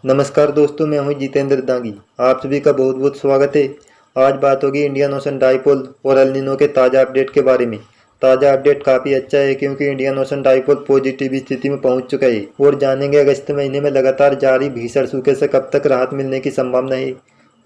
नमस्कार दोस्तों, मैं हूं जितेंद्र दांगी। आप सभी का बहुत बहुत स्वागत है। आज बात होगी इंडियन ओशन डाइपोल और एल नीनो के ताज़ा अपडेट के बारे में। ताज़ा अपडेट काफ़ी अच्छा है क्योंकि इंडियन ओशन डाइपोल पॉजिटिव स्थिति में पहुंच चुका है और जानेंगे अगस्त महीने में लगातार जारी भीषण सूखे से कब तक राहत मिलने की संभावना है।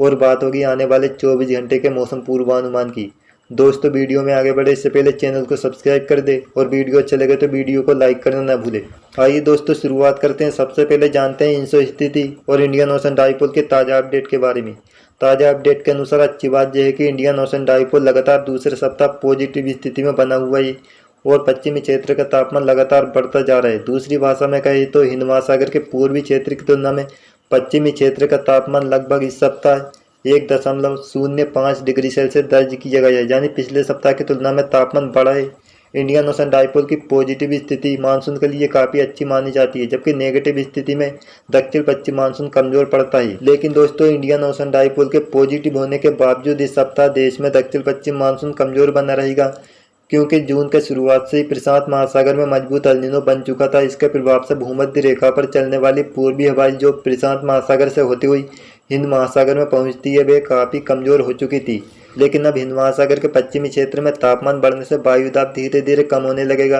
और बात होगी आने वाले 24 घंटे के मौसम पूर्वानुमान की। दोस्तों, वीडियो में आगे बढ़े इससे पहले चैनल को सब्सक्राइब कर दे और वीडियो अच्छा लगे तो वीडियो को लाइक करना ना भूले। आइए दोस्तों, शुरुआत करते हैं। सबसे पहले जानते हैं इंसो स्थिति और इंडियन ओशन डाइपोल के ताज़ा अपडेट के बारे में। ताज़ा अपडेट के अनुसार अच्छी बात यह है कि इंडियन ओशन डाइपोल लगातार दूसरे सप्ताह पॉजिटिव स्थिति में बना हुआ है और पश्चिमी क्षेत्र का तापमान लगातार बढ़ता जा रहा है। दूसरी भाषा में कहें तो हिंद महासागर के पूर्वी क्षेत्र की तुलना में पश्चिमी क्षेत्र का तापमान लगभग इस सप्ताह 1.05 डिग्री सेल्सियस दर्ज किया गया है, यानी पिछले सप्ताह की तुलना में तापमान बढ़ा है। इंडियन ओशन डाइपोल की पॉजिटिव स्थिति मानसून के लिए काफ़ी अच्छी मानी जाती है, जबकि नेगेटिव स्थिति में दक्षिण पश्चिम मानसून कमजोर पड़ता है। लेकिन दोस्तों, इंडियन ओशन डाइपोल के पॉजिटिव होने के बावजूद इस सप्ताह देश में दक्षिण पश्चिम मानसून कमजोर बना रहेगा, क्योंकि जून के शुरुआत से ही प्रशांत महासागर में मजबूत एल नीनो बन चुका था। इसके प्रभाव से भूमध्य रेखा पर चलने वाली पूर्वी हवाएं जो प्रशांत महासागर से होती हुई हिंद महासागर में पहुंचती है, वे काफ़ी कमज़ोर हो चुकी थी। लेकिन अब हिंद महासागर के पश्चिमी क्षेत्र में तापमान बढ़ने से वायु दाब धीरे धीरे कम होने लगेगा।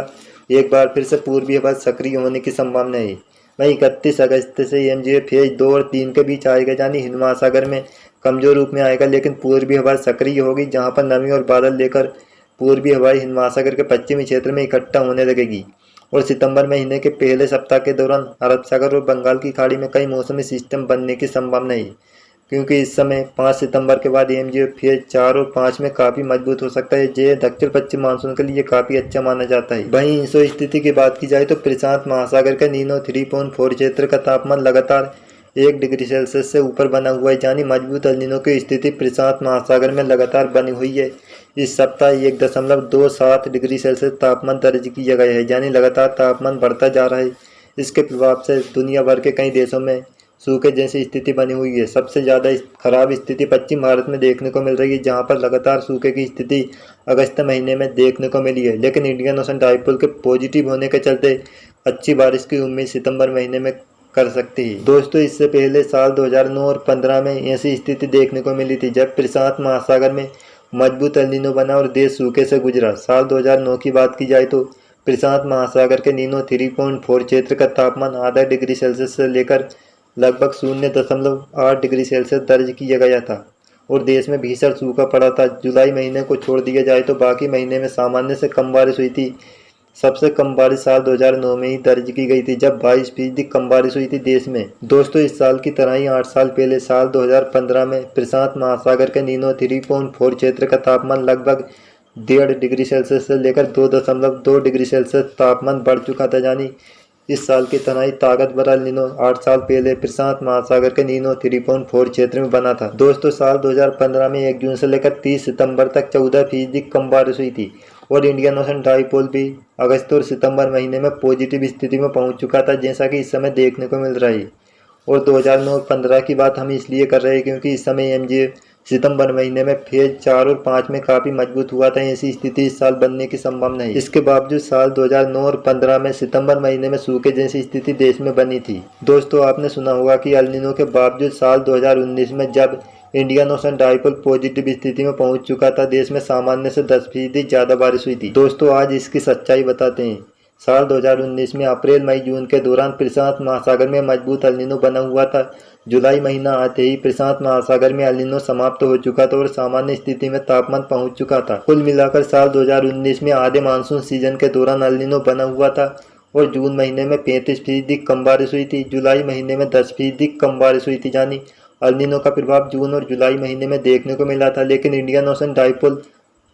एक बार फिर से पूर्वी हवा सक्रिय होने की संभावना है। वहीं 31 अगस्त से एमजीए फेज 2 और 3 के बीच आएगा, यानी हिंद महासागर में कमजोर रूप में आएगा, लेकिन पूर्वी हवा सक्रिय होगी, जहाँ पर नमी और बादल लेकर पूर्वी हवाएं हिंद महासागर के पश्चिमी क्षेत्र में इकट्ठा होने लगेगी। और सितंबर महीने के पहले सप्ताह के दौरान अरब सागर और बंगाल की खाड़ी में कई मौसमी सिस्टम बनने की संभावना है, क्योंकि इस समय 5 सितंबर के बाद एमजीए फेज 4 और 5 में काफ़ी मजबूत हो सकता है। ये दक्षिण पश्चिम मानसून के लिए काफ़ी अच्छा माना जाता है। वहीं इंसो स्थिति की बात की जाए तो प्रशांत महासागर के नीनो 3.4 क्षेत्र का तापमान लगातार 1 डिग्री सेल्सियस से ऊपर बना हुआ है, यानी मजबूत एल नीनो की स्थिति प्रशांत महासागर में लगातार बनी हुई है। इस सप्ताह 1.27 डिग्री सेल्सियस तापमान दर्ज किया गया है, यानी लगातार तापमान बढ़ता जा रहा है। इसके प्रभाव से दुनिया भर के कई देशों में सूखे जैसी स्थिति बनी हुई है। सबसे ज़्यादा खराब स्थिति पश्चिम भारत में देखने को मिल रही है, जहां पर लगातार सूखे की स्थिति अगस्त महीने में देखने को मिली है। लेकिन इंडियन ओशन डाइपोल के पॉजिटिव होने के चलते अच्छी बारिश की उम्मीद सितंबर महीने में कर सकती है। दोस्तों, इससे पहले साल 2009 और 15 में ऐसी स्थिति देखने को मिली थी, जब प्रशांत महासागर में मजबूत एल नीनो बना और देश सूखे से गुजरा। साल 2009 की बात की जाए तो प्रशांत महासागर के नीनो 3.4 क्षेत्र का तापमान आधा डिग्री सेल्सियस से लेकर लगभग 0.8 डिग्री सेल्सियस दर्ज किया गया था और देश में भीषण सूखा पड़ा था। जुलाई महीने को छोड़ दिया जाए तो बाकी महीने में सामान्य से कम बारिश हुई थी। सबसे कम बारिश साल 2009 में ही दर्ज की गई थी, जब 22% कम बारिश हुई थी देश में। दोस्तों, इस साल की तरह ही 8 साल पहले साल 2015 में प्रशांत महासागर के नीनो 3.4 क्षेत्र का तापमान लगभग 1.5 डिग्री सेल्सियस से लेकर 2.2 डिग्री सेल्सियस तापमान बढ़ चुका था, यानी इस साल की तरह ही ताकतवर एल नीनो 8 साल पहले प्रशांत महासागर के नीनो 3.4 क्षेत्र में बना था। दोस्तों, साल 2015 में 1 जून से लेकर 30 सितंबर तक 14% कम बारिश हुई थी और इंडियन ओशन डाइपोल भी अगस्त और सितंबर महीने में पॉजिटिव स्थिति में पहुंच चुका था, जैसा कि इस समय देखने को मिल रहा है। और 2009-15 की बात हम इसलिए कर रहे हैं क्योंकि इस समय एमजीए सितंबर महीने में फेज 4 और 5 में काफ़ी मजबूत हुआ था। ऐसी स्थिति इस साल बनने की संभावना है। इसके बावजूद साल 2009 और 15 में सितंबर महीने में सूखे जैसी स्थिति देश में बनी थी। दोस्तों, आपने सुना होगा कि एल नीनो के बावजूद साल 2019 में जब इंडियन ओशन डाइपोल पॉजिटिव स्थिति में पहुंच चुका था, देश में सामान्य से 10% ज़्यादा बारिश हुई थी। दोस्तों, आज इसकी सच्चाई बताते हैं। साल 2019 में अप्रैल मई जून के दौरान प्रशांत महासागर में मजबूत एल नीनो बना हुआ था। जुलाई महीना आते ही प्रशांत महासागर में एल नीनो समाप्त हो चुका था और सामान्य स्थिति में तापमान पहुंच चुका था। कुल मिलाकर साल 2019 में आधे मानसून सीजन के दौरान एल नीनो बना हुआ था और जून महीने में 35% कम बारिश हुई थी। जुलाई महीने में 10% कम बारिश हुई थी, यानी एल नीनो का प्रभाव जून और जुलाई महीने में देखने को मिला था। लेकिन इंडियन ओशन डाइपोल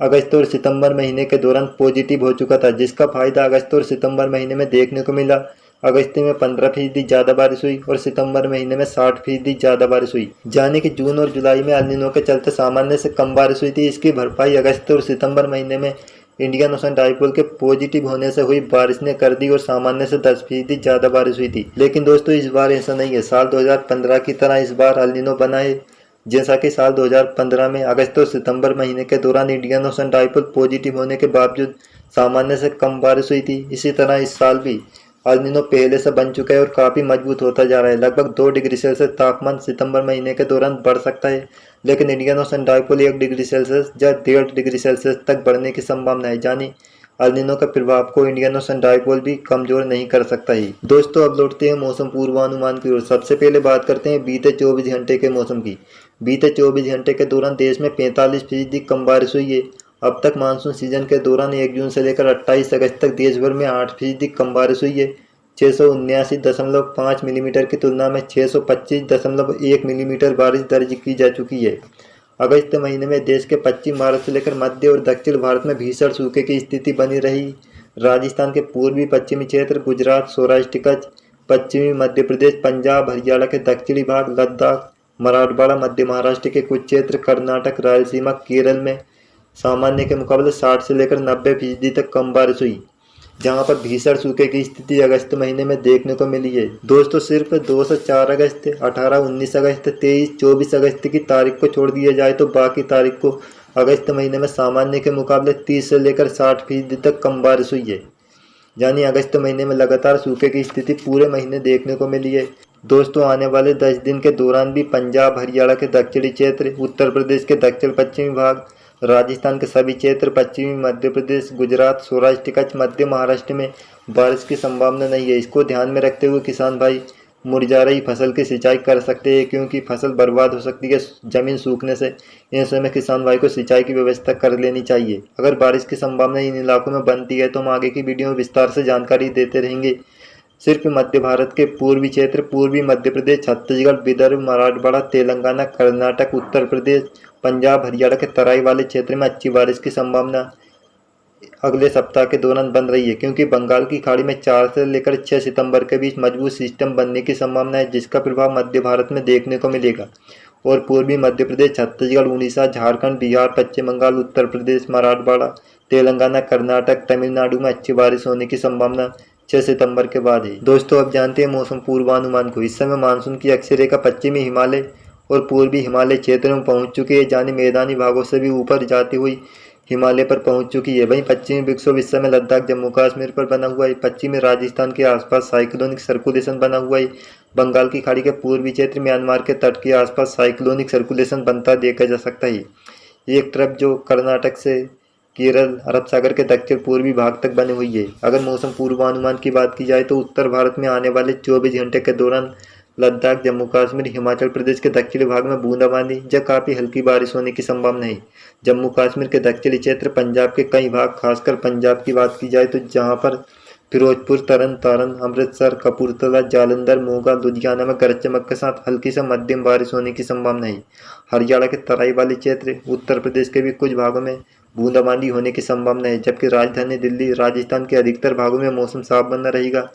अगस्त और सितंबर महीने के दौरान पॉजिटिव हो चुका था, जिसका फायदा अगस्त और सितंबर महीने में देखने को मिला। अगस्त में 15% ज़्यादा बारिश हुई और सितंबर महीने में 60% ज़्यादा बारिश हुई। जाने कि जून और जुलाई में एल नीनो के चलते सामान्य से कम बारिश हुई थी, इसकी भरपाई अगस्त और सितंबर महीने में इंडियन ओशन डाइपोल के पॉजिटिव होने से हुई बारिश ने कर दी और सामान्य से 10% ज़्यादा बारिश हुई थी। लेकिन दोस्तों, इस बार ऐसा नहीं है। साल 2015 की तरह इस बार एल नीनो बना है, जैसा कि साल 2015 में अगस्त और सितंबर महीने के दौरान इंडियन ओशन डाइपोल पॉजिटिव होने के बावजूद सामान्य से कम बारिश हुई थी। इसी तरह इस साल भी एल नीनो पहले से बन चुका है और काफ़ी मजबूत होता जा रहा है। लगभग 2 डिग्री सेल्सियस तापमान सितंबर महीने के दौरान बढ़ सकता है, लेकिन Indian ocean dipole 1 degree Celsius या 1.5 डिग्री सेल्सियस तक बढ़ने की संभावना है। यानी एल नीनो के प्रभाव को इंडियन ओशन डाइपोल भी कमजोर नहीं कर सकता ही। दोस्तों अब लौटते हैं मौसम पूर्वानुमान की ओर। सबसे पहले बात करते हैं बीते 24 घंटे के मौसम की। बीते 24 घंटे के दौरान देश में 45% कम बारिश हुई है। अब तक मानसून सीजन के दौरान 1 जून से लेकर 28 अगस्त तक देश भर में 8% कम बारिश हुई है। 679.5 मिलीमीटर की तुलना में 625.1 मिलीमीटर बारिश दर्ज की जा चुकी है। अगस्त महीने में देश के पश्चिम भारत से लेकर मध्य और दक्षिण भारत में भीषण सूखे की स्थिति बनी रही। राजस्थान के पूर्वी पश्चिमी क्षेत्र, गुजरात, सौराष्ट्र कच्छ, पश्चिमी मध्य प्रदेश, पंजाब, हरियाणा के दक्षिणी भाग, लद्दाख, मराठवाड़ा, मध्य महाराष्ट्र के कुछ क्षेत्र, कर्नाटक, रायलसीमा, केरल में सामान्य के मुकाबले 60 से लेकर 90% तक कम बारिश हुई, जहां पर भीषण सूखे की स्थिति अगस्त महीने में देखने को मिली है। दोस्तों सिर्फ 2 से 4 अगस्त, 18, 19 अगस्त, 23, 24 अगस्त की तारीख को छोड़ दिया जाए तो बाकी तारीख को अगस्त महीने में सामान्य के मुकाबले 30 से लेकर 60% तक कम बारिश हुई है। यानी अगस्त महीने में लगातार सूखे की स्थिति पूरे महीने देखने को मिली है। दोस्तों आने वाले 10 दिन के दौरान भी पंजाब, हरियाणा के दक्षिणी क्षेत्र, उत्तर प्रदेश के दक्षिण पश्चिमी भाग, राजस्थान के सभी क्षेत्र, पश्चिमी मध्य प्रदेश, गुजरात, सौराष्ट्र कच्छ, मध्य महाराष्ट्र में बारिश की संभावना नहीं है। इसको ध्यान में रखते हुए किसान भाई मुरझा रही फसल की सिंचाई कर सकते हैं, क्योंकि फसल बर्बाद हो सकती है जमीन सूखने से। ऐसे में किसान भाई को सिंचाई की व्यवस्था कर लेनी चाहिए। अगर बारिश की संभावना इन इलाकों में बनती है तो हम आगे की वीडियो में विस्तार से जानकारी देते रहेंगे। सिर्फ मध्य भारत के पूर्वी क्षेत्र, पूर्वी मध्य प्रदेश, छत्तीसगढ़, विदर्भ, मराठवाड़ा, तेलंगाना, कर्नाटक, उत्तर प्रदेश, पंजाब, हरियाणा के तराई वाले क्षेत्र में अच्छी बारिश की संभावना अगले सप्ताह के दौरान बन रही है, क्योंकि बंगाल की खाड़ी में 4 से लेकर 6 सितंबर के बीच मजबूत सिस्टम बनने की संभावना है, जिसका प्रभाव मध्य भारत में देखने को मिलेगा। और पूर्वी मध्य प्रदेश, छत्तीसगढ़, उड़ीसा, झारखंड, बिहार, पश्चिम बंगाल, उत्तर प्रदेश, मराठवाड़ा, तेलंगाना, कर्नाटक, तमिलनाडु में अच्छी बारिश होने की संभावना 6 सितंबर के बाद है। दोस्तों अब जानते हैं मौसम पूर्वानुमान को। इस समय मानसून की अक्षय रेखा पश्चिमी हिमालय और पूर्वी हिमालय क्षेत्र में पहुंच चुकी है, यानी मैदानी भागों से भी ऊपर जाती हुई हिमालय पर पहुंच चुकी है। वहीं पश्चिमी विक्षोभ इस समय लद्दाख, जम्मू कश्मीर पर बना हुआ है। पश्चिमी राजस्थान के आसपास साइक्लोनिक सर्कुलेशन बना हुआ है। बंगाल की खाड़ी के पूर्वी क्षेत्र, म्यांमार के तट के आसपास साइक्लोनिक सर्कुलेशन बनता देखा जा सकता है। एक ट्रफ जो कर्नाटक से केरल, अरब सागर के दक्षिण पूर्वी भाग तक बनी हुई है। अगर मौसम पूर्वानुमान की बात की जाए तो उत्तर भारत में आने वाले 24 घंटे के दौरान लद्दाख, जम्मू कश्मीर, हिमाचल प्रदेश के दक्षिणी भाग में बूंदाबांदी या काफ़ी हल्की बारिश होने की संभावना है। जम्मू कश्मीर के दक्षिणी क्षेत्र, पंजाब के कई भाग, खासकर पंजाब की बात की जाए तो जहां पर फिरोजपुर, तरन तारण, अमृतसर, कपूरथला, जालंधर, मोगा, लुधियाना में गरज चमक के साथ हल्की से मध्यम बारिश होने की संभावना है। हरियाणा के तराई वाले क्षेत्र, उत्तर प्रदेश के भी कुछ भागों में बूंदाबांदी होने की संभावना है, जबकि राजधानी दिल्ली, राजस्थान के अधिकतर भागों में मौसम साफ बना रहेगा।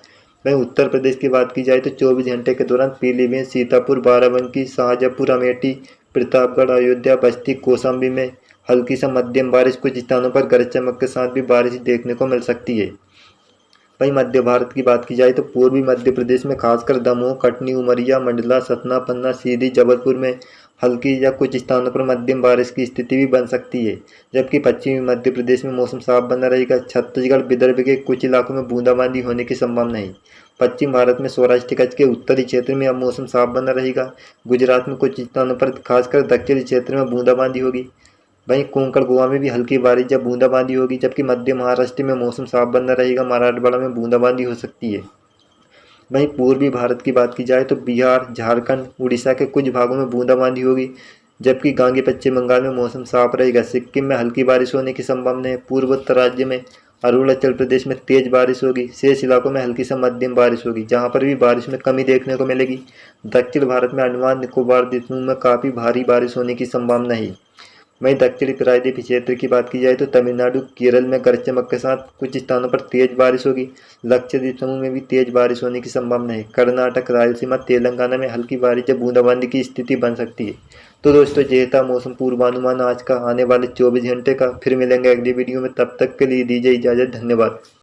वहीं उत्तर प्रदेश की बात की जाए तो 24 घंटे के दौरान पीलीभीत, सीतापुर, बाराबंकी, शाहजहाँपुर, अमेठी, प्रतापगढ़, अयोध्या, बस्ती, कौशाम्बी में हल्की से मध्यम बारिश, कुछ स्थानों पर गरज चमक के साथ भी बारिश देखने को मिल सकती है। वहीं मध्य भारत की बात की जाए तो पूर्वी मध्य प्रदेश में खासकर दमोह, कटनी, उमरिया, मंडला, सतना, पन्ना, सीधी, जबलपुर में हल्की या कुछ स्थानों पर मध्यम बारिश की स्थिति भी बन सकती है, जबकि पश्चिमी मध्य प्रदेश में मौसम साफ बना रहेगा। छत्तीसगढ़, विदर्भ के कुछ इलाकों में बूंदाबांदी होने की संभावना है। पश्चिम भारत में सौराष्ट्र कच्छ के उत्तरी क्षेत्र में अब मौसम साफ बना रहेगा। गुजरात में कुछ स्थानों पर खासकर दक्षिणी क्षेत्र में बूंदाबांदी होगी। वहीं कोंकण, गोवा में भी हल्की बारिश या बूंदाबांदी होगी, जबकि मध्य महाराष्ट्र में मौसम साफ बना रहेगा। मराठवाड़ा में बूंदाबांदी हो सकती है। वहीं पूर्वी भारत की बात की जाए तो बिहार, झारखंड, उड़ीसा के कुछ भागों में बूंदाबांदी होगी, जबकि गांगी पश्चिम बंगाल में मौसम साफ रहेगा। सिक्किम में हल्की बारिश होने की संभावना है। पूर्वोत्तर राज्य में अरुणाचल प्रदेश में तेज बारिश होगी। शेष इलाकों में हल्की से मध्यम बारिश होगी, जहां पर भी बारिश में कमी देखने को मिलेगी। दक्षिण भारत में अंडमान निकोबार द्वीपों में काफ़ी भारी बारिश होने की संभावना है। वहीं दक्षिणी प्रायद्वीपीय क्षेत्र की बात की जाए तो तमिलनाडु, केरल में गरज चमक के साथ कुछ स्थानों पर तेज बारिश होगी। लक्षद्वीप समूह में भी तेज बारिश होने की संभावना है। कर्नाटक, रायलसीमा, तेलंगाना में हल्की बारिश या बूंदाबांदी की स्थिति बन सकती है। तो दोस्तों ये था मौसम पूर्वानुमान आज का, आने वाले 24 घंटे का। फिर मिलेंगे अगली वीडियो में, तब तक के लिए दीजिए इजाज़त। धन्यवाद।